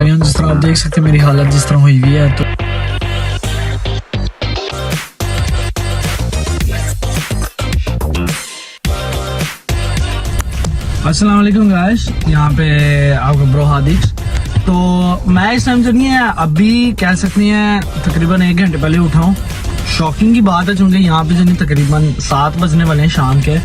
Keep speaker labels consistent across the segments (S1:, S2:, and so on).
S1: जिस तरह आप देख सकते हैं मेरी हालत जिस तरह हुई हुई है। तो अस्सलाम वालेकुम गाइस, यहाँ पे आपका ब्रो हादिक। तो मैं इस टाइम जो नहीं है अभी कह सकते हैं तकरीबन 1 घंटे पहले उठा हूँ। शॉकिंग की बात है चूँकि यहाँ पे जो नहीं तकरीबन 7 बजने वाले हैं शाम के।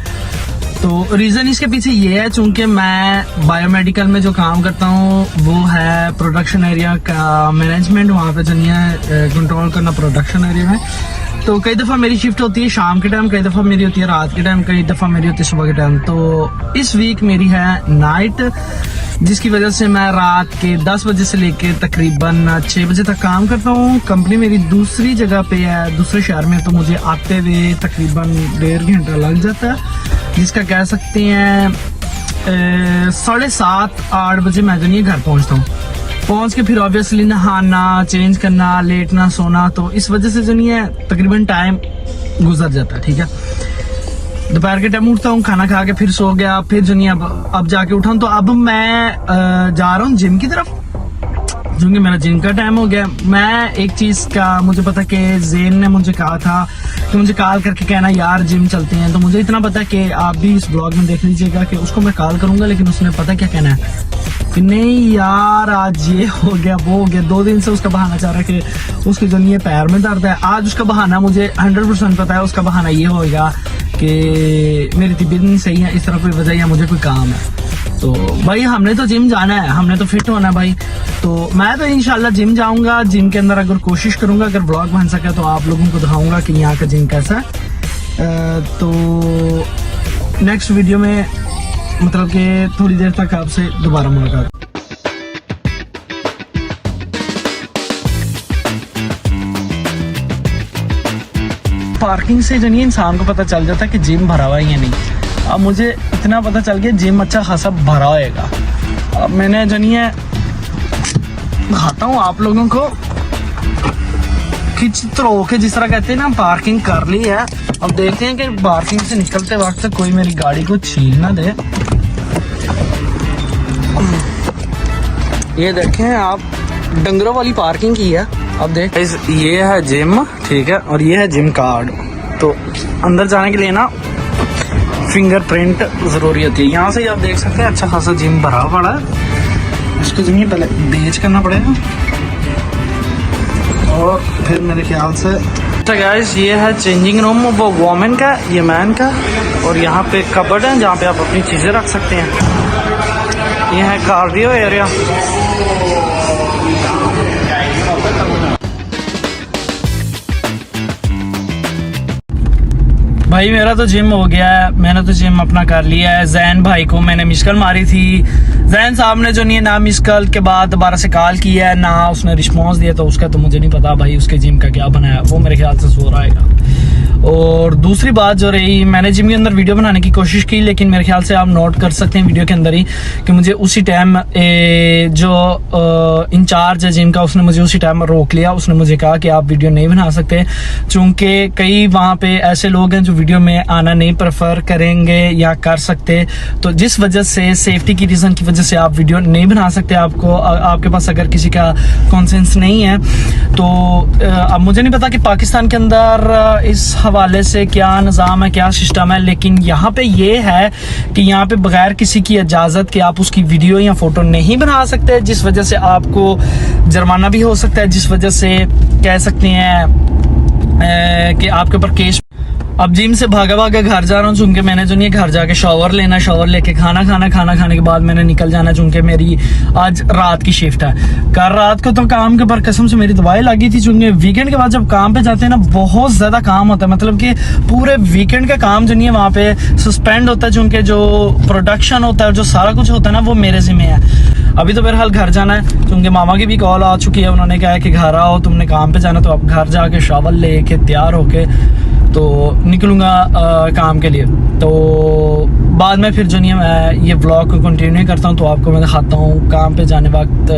S1: तो रीज़न इसके पीछे ये है चूँकि मैं बायोमेडिकल में जो काम करता हूँ वो है प्रोडक्शन एरिया का मैनेजमेंट, वहाँ पे जो नहीं है कंट्रोल करना प्रोडक्शन एरिया में। तो कई दफ़ा मेरी शिफ्ट होती है शाम के टाइम, कई दफ़ा मेरी होती है रात के टाइम, कई दफ़ा मेरी होती है सुबह के टाइम। तो इस वीक मेरी है नाइट, जिसकी वजह से मैं रात के 10 बजे से लेकर तकरीबन 6 बजे तक काम करता हूँ। कंपनी मेरी दूसरी जगह पे है, दूसरे शहर में, तो मुझे आते हुए तकरीबन 1.5 घंटा लग जाता है, जिसका कह सकते हैं 7:30-8 बजे मैं जो नहीं घर पहुँचता हूँ। पहुंच के फिर ऑब्वियसली नहाना, चेंज करना, लेटना, सोना, तो इस वजह से जो नहीं है तकरीबन टाइम गुजर जाता है। ठीक है, दोपहर के टाइम उठता हूँ, खाना खा के फिर सो गया, फिर जो नहीं अब जाके उठा हूँ। तो अब मैं जा रहा हूँ जिम की तरफ, क्योंकि मेरा जिम का टाइम हो गया। मैं एक चीज़ का मुझे पता कि ज़ेन ने मुझे कहा था कि मुझे कॉल करके कहना यार जिम चलते हैं। तो मुझे इतना पता कि आप भी इस ब्लॉग में देख लीजिएगा कि उसको मैं कॉल करूँगा, लेकिन उसने पता क्या कहना है कि नहीं यार आज ये हो गया वो हो गया। 2 दिन से उसका बहाना चाह रहा है कि उसके जो नहीं है पैर में दर्द है। आज उसका बहाना मुझे 100% पता है, उसका बहाना ये होगा कि मेरी तबीयत नहीं सही है, इस तरह कोई वजह या मुझे कोई काम है। तो भाई हमने तो जिम जाना है, हमने तो फिट होना है भाई। तो मैं तो इंशाल्लाह जिम जाऊंगा, जिम के अंदर अगर कोशिश करूंगा, अगर ब्लॉग बन सके तो आप लोगों को दिखाऊंगा कि यहाँ का जिम कैसा है। तो नेक्स्ट वीडियो में मतलब कि थोड़ी देर तक आपसे दोबारा मुलाकात। पार्किंग से जो नहीं इंसान को पता चल जाता है कि जिम भरा हुआ है या नहीं। अब मुझे इतना पता चल गया जिम अच्छा खासा भरा होएगा। अब मैंने जो नहीं है दिखाता हूँ आप लोगों को, खिंच तो के जिस तरह कहते हैं ना, पार्किंग कर ली है। अब देखते हैं कि पार्किंग से निकलते वक्त कोई मेरी गाड़ी को छीन ना दे। ये देखें आप, डंगरों वाली पार्किंग की है। अब देख, ये है जिम, ठीक है, और ये है जिम कार्ड। तो अंदर जाने के लिए ना फिंगरप्रिंट जरूरी होती है। यहाँ से आप देख सकते हैं अच्छा खासा जिम भरा पड़ा है। इसको जो पहले बेच करना पड़ेगा और फिर मेरे ख्याल से अच्छा गाइस, ये है चेंजिंग रूम, वो वोमेन का, ये मैन का। और यहाँ पे कबर्ड है जहाँ पे आप अपनी चीज़ें रख सकते हैं। ये है कार्डियो एरिया। भाई मेरा तो जिम हो गया है, मैंने तो जिम अपना कर लिया है। जैन भाई को मैंने मिस कॉल मारी थी, जैन साहब ने जो नहीं है ना मिस कॉल के बाद दोबारा से कॉल किया है, ना उसने रिस्पॉन्स दिया। तो उसका तो मुझे नहीं पता भाई उसके जिम का क्या बनाया, वो मेरे ख्याल से सो रहा है। और दूसरी बात जो रही, मैंने जिम के अंदर वीडियो बनाने की कोशिश की, लेकिन मेरे ख्याल से आप नोट कर सकते हैं वीडियो के अंदर ही कि मुझे उसी टाइम जो इंचार्ज है जिम का, उसने मुझे उसी टाइम रोक लिया। उसने मुझे कहा कि आप वीडियो नहीं बना सकते, चूँकि कई वहाँ पे ऐसे लोग हैं जो वीडियो में आना नहीं प्रेफर करेंगे या कर सकते। तो जिस वजह से सेफ्टी की रीज़न की वजह से आप वीडियो नहीं बना सकते। आपको आपके पास अगर किसी का कॉन्सेंस नहीं है तो अब मुझे नहीं पता कि पाकिस्तान के अंदर इस हवाले से क्या निज़ाम है, क्या सिस्टम है, लेकिन यहाँ पे ये है कि यहाँ पे बगैर किसी की इजाज़त के आप उसकी वीडियो या फ़ोटो नहीं बना सकते, जिस वजह से आपको जुर्माना भी हो सकता है, जिस वजह से कह सकते हैं कि आपके ऊपर केस। अब जिम से भागा भागा घर जा रहा हूँ, चूँकि मैंने जो नहीं घर जाके शावर लेना, शावर लेके खाना खाने के बाद मैंने निकल जाना, चूँकि मेरी आज रात की शिफ्ट है। कल रात को तो काम के ऊपर कसम से मेरी दवाई लगी थी, चूँकि वीकेंड के बाद जब काम पे जाते हैं ना बहुत ज़्यादा काम होता है, मतलब कि पूरे वीकेंड का काम जो नहीं है वहाँ पे सस्पेंड होता है, चूँकि जो प्रोडक्शन होता है, जो सारा कुछ होता है ना, वो मेरे ज़िम्मे है। अभी तो बहरहाल घर जाना है, क्योंकि मामा की भी कॉल आ चुकी है, उन्होंने कहा है कि घर आओ, तुमने काम पे जाना। तो अब घर जाके शावर लेके तैयार होके तो निकलूँगा काम के लिए। तो बाद में फिर जो नहीं है मैं ये व्लॉग को कंटिन्यू करता हूँ, तो आपको मैं दिखाता हूँ काम पे जाने वक्त,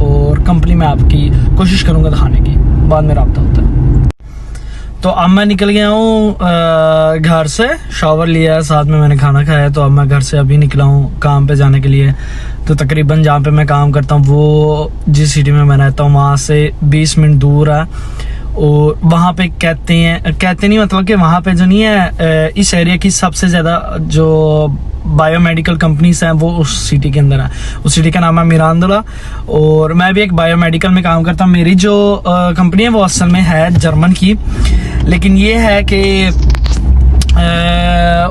S1: और कंपनी में आपकी कोशिश करूँगा दिखाने की, बाद में रब्ता होता है। तो अब मैं निकल गया हूँ घर से, शावर लिया है, साथ में मैंने खाना खाया है। तो अब मैं घर से अभी निकला हूँ काम पे जाने के लिए। तो तकरीबन जहाँ पे मैं काम करता हूँ वो जिस सिटी में मैं रहता हूँ वहाँ से 20 मिनट दूर है। और वहाँ पे कहते नहीं मतलब कि वहाँ पे जो नहीं है इस एरिया की सबसे ज़्यादा जो बायोमेडिकल कंपनीज हैं वो उस सिटी के अंदर है। उस सिटी का नाम है मिरांदोला और मैं भी एक बायोमेडिकल में काम करता हूँ। मेरी जो कंपनी है वो असल में है जर्मन की, लेकिन ये है कि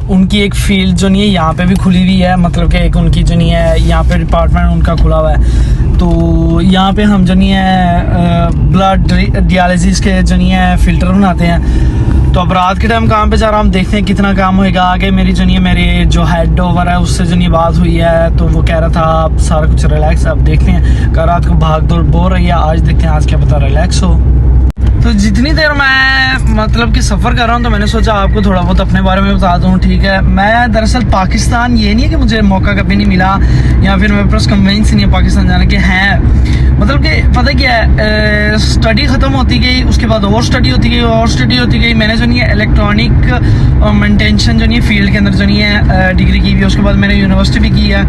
S1: उनकी एक फील्ड जो नहीं है यहाँ पे भी खुली हुई है, मतलब कि एक उनकी जो नहीं है यहाँ पे डिपार्टमेंट उनका खुला हुआ है। तो यहाँ पे हम जो नहीं है ब्लड डायलिसिस के जो नहीं है फ़िल्टर बनाते हैं। तो अब रात के टाइम काम पे जा रहा हूँ, देखते हैं कितना काम होएगा आगे। मेरी जो नहीं है मेरी जो हेड ओवर है उससे जो नहीं बात हुई है, तो वो कह रहा था आप सारा कुछ रिलैक्स, अब देखते हैं। कल रात को भाग दौड़ बोर रही है, आज देखते हैं आज क्या पता रिलैक्स हो। तो जितनी देर मैं मतलब कि सफ़र कर रहा हूँ तो मैंने सोचा आपको थोड़ा बहुत अपने बारे में बता दूँ, ठीक है। मैं दरअसल पाकिस्तान, ये नहीं है कि मुझे मौका कभी नहीं मिला या फिर मेरे पास कन्वेंस नहीं है पाकिस्तान जाने के, हैं मतलब कि पता क्या है, स्टडी ख़त्म होती गई, उसके बाद और स्टडी होती गई और स्टडी होती गई। मैंने जो नहीं है इलेक्ट्रॉनिक मेंटेनेंस जो नहीं है फील्ड के अंदर जो नहीं है डिग्री की हुई है, उसके बाद मैंने यूनिवर्सिटी भी की है।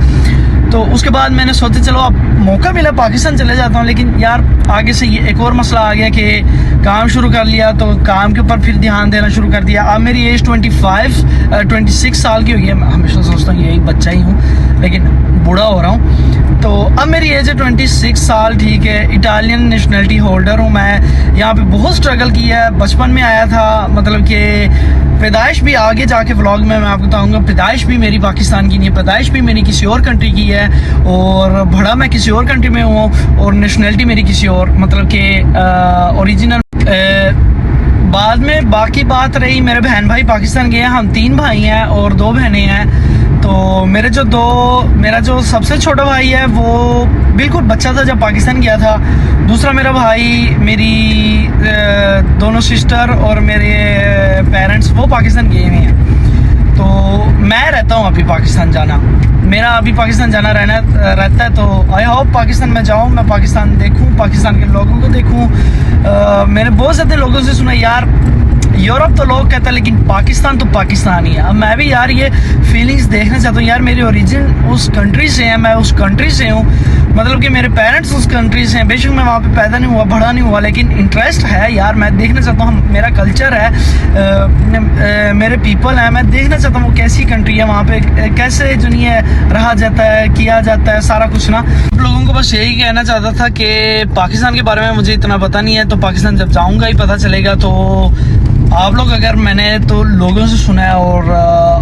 S1: तो उसके बाद मैंने सोचा चलो अब मौका मिला पाकिस्तान चले जाता हूँ, लेकिन यार आगे से ये एक और मसला आ गया कि काम शुरू कर लिया तो काम के ऊपर फिर ध्यान देना शुरू कर दिया। अब मेरी एज 26 साल की हो गई है। मैं हमेशा सोचता हूँ यही बच्चा ही हूँ, लेकिन बूढ़ा हो रहा हूँ। तो अब मेरी एज है 26 साल, ठीक है। इटालियन नेशनलिटी होल्डर हूँ मैं। यहाँ पे बहुत स्ट्रगल किया है, बचपन में आया था, मतलब कि पैदाइश भी आगे जाके व्लॉग में मैं आपको बताऊंगा, पैदाइश भी मेरी पाकिस्तान की नहीं है, पैदाइश भी मेरी किसी और कंट्री की है और बड़ा मैं किसी और कंट्री में हूँ और नेशनलिटी मेरी किसी और, मतलब कि ओरिजिनल। बाद में बाकी बात रही, मेरे बहन भाई पाकिस्तान गए हैं, हम 3 भाई हैं और 2 बहनें हैं। तो मेरा जो सबसे छोटा भाई है वो बिल्कुल बच्चा था जब पाकिस्तान गया था। दूसरा मेरा भाई, मेरी दोनों सिस्टर और मेरे पेरेंट्स वो पाकिस्तान गए हुए हैं। तो मैं रहता हूँ अभी पाकिस्तान जाना, मेरा अभी पाकिस्तान जाना रहता है। तो आई होप पाकिस्तान में जाऊँ, मैं पाकिस्तान देखूँ, पाकिस्तान के लोगों को देखूँ। मैंने बहुत ज़्यादा लोगों से सुना यार यूरोप तो लोग कहते हैं लेकिन पाकिस्तान तो पाकिस्तान ही है। अब मैं भी यार ये फीलिंग्स देखना चाहता हूँ यार। मेरी ओरिजिन उस कंट्री से है, मैं उस कंट्री से हूँ, मतलब कि मेरे पेरेंट्स उस कंट्री से हैं। बेशक मैं वहाँ पे पैदा नहीं हुआ, बड़ा नहीं हुआ, लेकिन इंटरेस्ट है यार। मैं देखना चाहता हूँ, मेरा कल्चर है, मेरे पीपल हैं, मैं देखना चाहता हूँ वो कैसी कंट्री है, वहाँ पे कैसे जो नहीं है रहा जाता है, किया जाता है, सारा कुछ ना। आप लोगों को बस यही कहना चाहता था कि पाकिस्तान के बारे में मुझे इतना पता नहीं है, तो पाकिस्तान जब जाऊँगा ही पता चलेगा। तो आप लोग अगर मैंने तो लोगों से सुना है और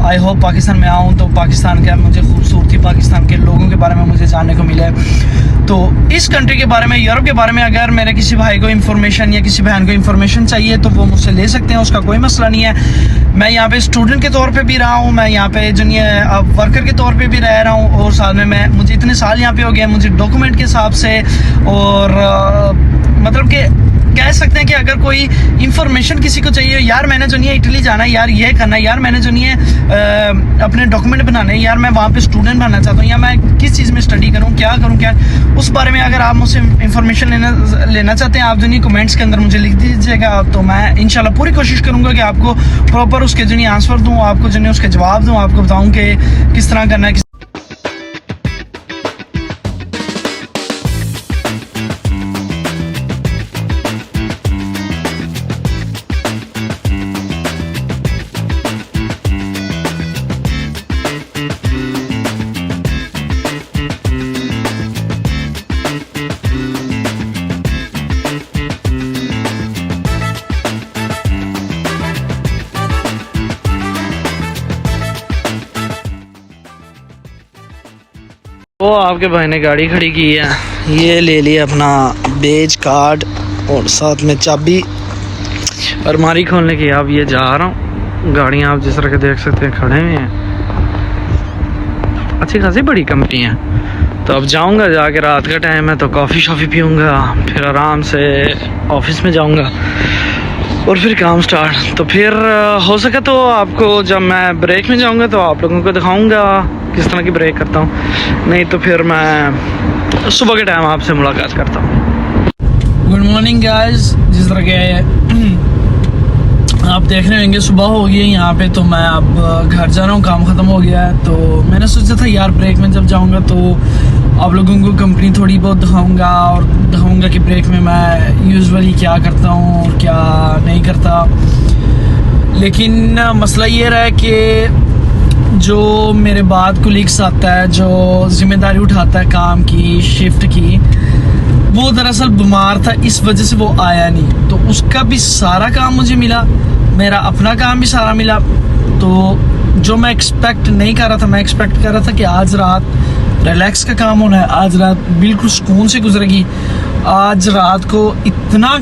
S1: आई होप पाकिस्तान में आऊँ तो पाकिस्तान का मुझे खूबसूरती, पाकिस्तान के लोगों के बारे में मुझे जानने को मिले। तो इस कंट्री के बारे में, यूरोप के बारे में अगर मेरे किसी भाई को इन्फॉर्मेशन या किसी बहन को इन्फॉर्मेशन चाहिए तो वो मुझसे ले सकते हैं, उसका कोई मसला नहीं है। मैं यहाँ पे स्टूडेंट के तौर पे भी रहा हूँ, मैं यहाँ पे जो नहीं है अब वर्कर के तौर पे भी रह रहा हूँ और साथ में मुझे इतने साल यहाँ पे हो गए, मुझे डॉक्यूमेंट के हिसाब से और मतलब कि कह सकते हैं कि अगर कोई इन्फॉर्मेशन किसी को चाहिए यार, मैंने जो नहीं है इटली जाना है यार, ये करना है यार, मैंने जो नहीं है अपने डॉक्यूमेंट बनाने हैं यार, मैं वहाँ पे स्टूडेंट बनना चाहता हूँ या मैं किस चीज़ में स्टडी करूँ, क्या करूँ, क्या उस बारे में अगर आप मुझसे इन्फॉर्मेशन लेना चाहते हैं, आप जो नहीं कमेंट्स के अंदर मुझे लिख दीजिएगा। तो मैं इंशाल्लाह पूरी कोशिश करूँगा कि आपको प्रॉपर उसके जो नहीं आंसर दूँ, आपको जो नहीं उसके जवाब दूँ, आपको बताऊँ कि किस तरह करना है। वो आपके भाई ने गाड़ी खड़ी की है, ये ले लिया अपना बेज कार्ड और साथ में चाबी, अलमारी खोलने की। अब ये जा रहा हूँ, गाड़ियाँ आप जिस तरह के देख सकते हैं खड़े हुए हैं, अच्छी खासी बड़ी कंपनी है। तो अब जाऊँगा, जाके रात का टाइम है तो कॉफ़ी शॉफ़ी पीऊँगा, फिर आराम से ऑफिस में जाऊँगा और फिर काम स्टार्ट। तो फिर हो सके तो आपको जब मैं ब्रेक में जाऊँगा तो आप लोगों को दिखाऊँगा किस तरह की ब्रेक करता हूँ, नहीं तो फिर मैं सुबह के टाइम आपसे मुलाकात करता हूँ। गुड मॉर्निंग गाइस, जिस तरह के आप देख रहे होंगे सुबह हो गई है यहाँ पे, तो मैं अब घर जा रहा हूँ, काम ख़त्म हो गया है। तो मैंने सोचा था यार ब्रेक में जब जाऊँगा तो आप लोगों को कंपनी थोड़ी बहुत दिखाऊंगा कि ब्रेक में मैं यूजुअली क्या करता हूँ और क्या नहीं करता। लेकिन मसला ये रहा है कि जो मेरे बाद कोलीग्स आता है, जो जिम्मेदारी उठाता है काम की, शिफ्ट की, वो दरअसल बीमार था, इस वजह से वो आया नहीं। तो उसका भी सारा काम मुझे मिला, मेरा अपना काम भी सारा मिला। तो जो मैं एक्सपेक्ट नहीं कर रहा था, मैं एक्सपेक्ट कर रहा था कि आज रात रिलैक्स का काम होना है, आज रात बिल्कुल सुकून से गुजरेगी। आज रात को इतना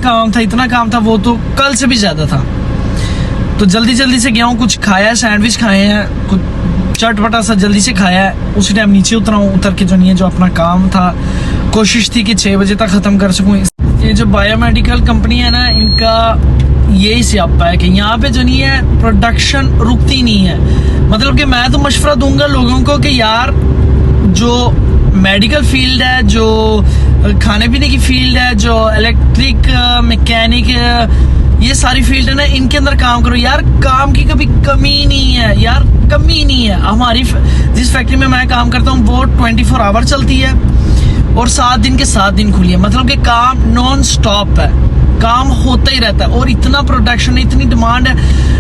S1: काम था, वो तो कल से भी ज़्यादा था। तो जल्दी से गया हूँ, कुछ खाया, सैंडविच खाए हैं, कुछ चटपटा सा जल्दी से खाया है। उसी टाइम नीचे उतरा हूँ, उतर के जो नहीं है, जो अपना काम था, कोशिश थी कि 6 बजे तक ख़त्म कर सकूँ। ये जो बायोमेडिकल कंपनी है ना, इनका यही सियापा है कि यहाँ पे जो नहीं है, प्रोडक्शन रुकती नहीं है। मतलब कि मैं तो मशवरा दूंगा लोगों को कि यार, जो मेडिकल फील्ड है, जो खाने पीने की फील्ड है, जो इलेक्ट्रिक मैकेनिक, ये सारी फील्ड है ना, इनके अंदर काम करो यार। काम की कभी कमी नहीं है यार, कमी नहीं है। हमारी जिस फैक्ट्री में मैं काम करता हूँ वो 24 आवर चलती है और 7 दिन के 7 दिन खुली है। मतलब कि काम नॉन स्टॉप है, काम होता ही रहता है और इतना प्रोडक्शन है, इतनी डिमांड है।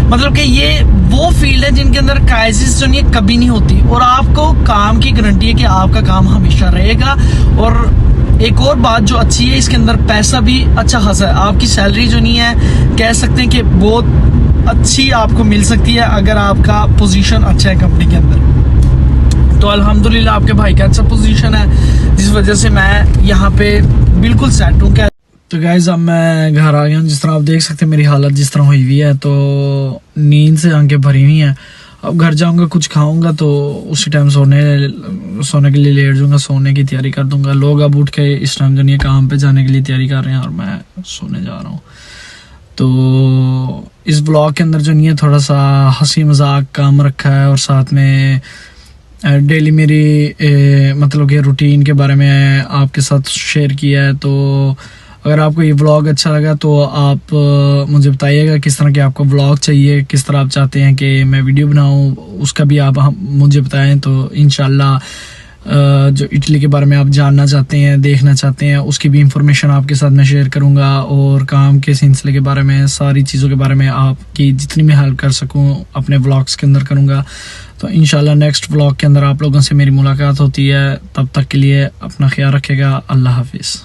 S1: मतलब कि ये वो फील्ड है जिनके अंदर क्राइसिस जो नहीं है कभी नहीं होती, और आपको काम की गारंटी है कि आपका काम हमेशा रहेगा। और एक और बात जो अच्छी है, इसके अंदर पैसा भी अच्छा खासा है। आपकी सैलरी जो नहीं है, कह सकते हैं कि बहुत अच्छी आपको मिल सकती है अगर आपका पोजीशन अच्छा है कंपनी के अंदर। तो अल्हम्दुलिल्लाह आपके भाई का अच्छा पोजीशन है, जिस वजह से मैं यहाँ पे बिल्कुल सेट हूँ। तो गाइस, अब मैं घर आ गया हूँ। जिस तरह आप देख सकते हैं मेरी हालत जिस तरह हुई हुई है, तो नींद से आंखें भरी हुई हैं। अब घर जाऊंगा, कुछ खाऊंगा, तो उसी टाइम सोने के लिए लेट जाऊंगा, सोने की तैयारी कर दूंगा। लोग अब उठ के इस टाइम जो नहीं काम पे जाने के लिए तैयारी कर रहे हैं और मैं सोने जा रहा हूँ। तो इस ब्लॉग के अंदर जो नहीं है, थोड़ा सा हंसी मजाक काम रखा है और साथ में डेली मेरी मतलब कि रूटीन के बारे में आपके साथ शेयर किया है। तो अगर आपको ये व्लॉग अच्छा लगा तो आप मुझे बताइएगा किस तरह के आपको व्लॉग चाहिए, किस तरह आप चाहते हैं कि मैं वीडियो बनाऊं, उसका भी आप मुझे बताएं। तो इंशाल्लाह जो इटली के बारे में आप जानना चाहते हैं, देखना चाहते हैं, उसकी भी इंफॉर्मेशन आपके साथ मैं शेयर करूंगा और काम के सिलसिले के बारे में, सारी चीज़ों के बारे में आपकी जितनी मैं हेल्प कर सकूं अपने व्लॉग्स के अंदर करूंगा। तो इंशाल्लाह नेक्स्ट व्लॉग के अंदर आप लोगों से मेरी मुलाकात होती है। तब तक के लिए अपना ख्याल रखिएगा। अल्लाह हाफिज़।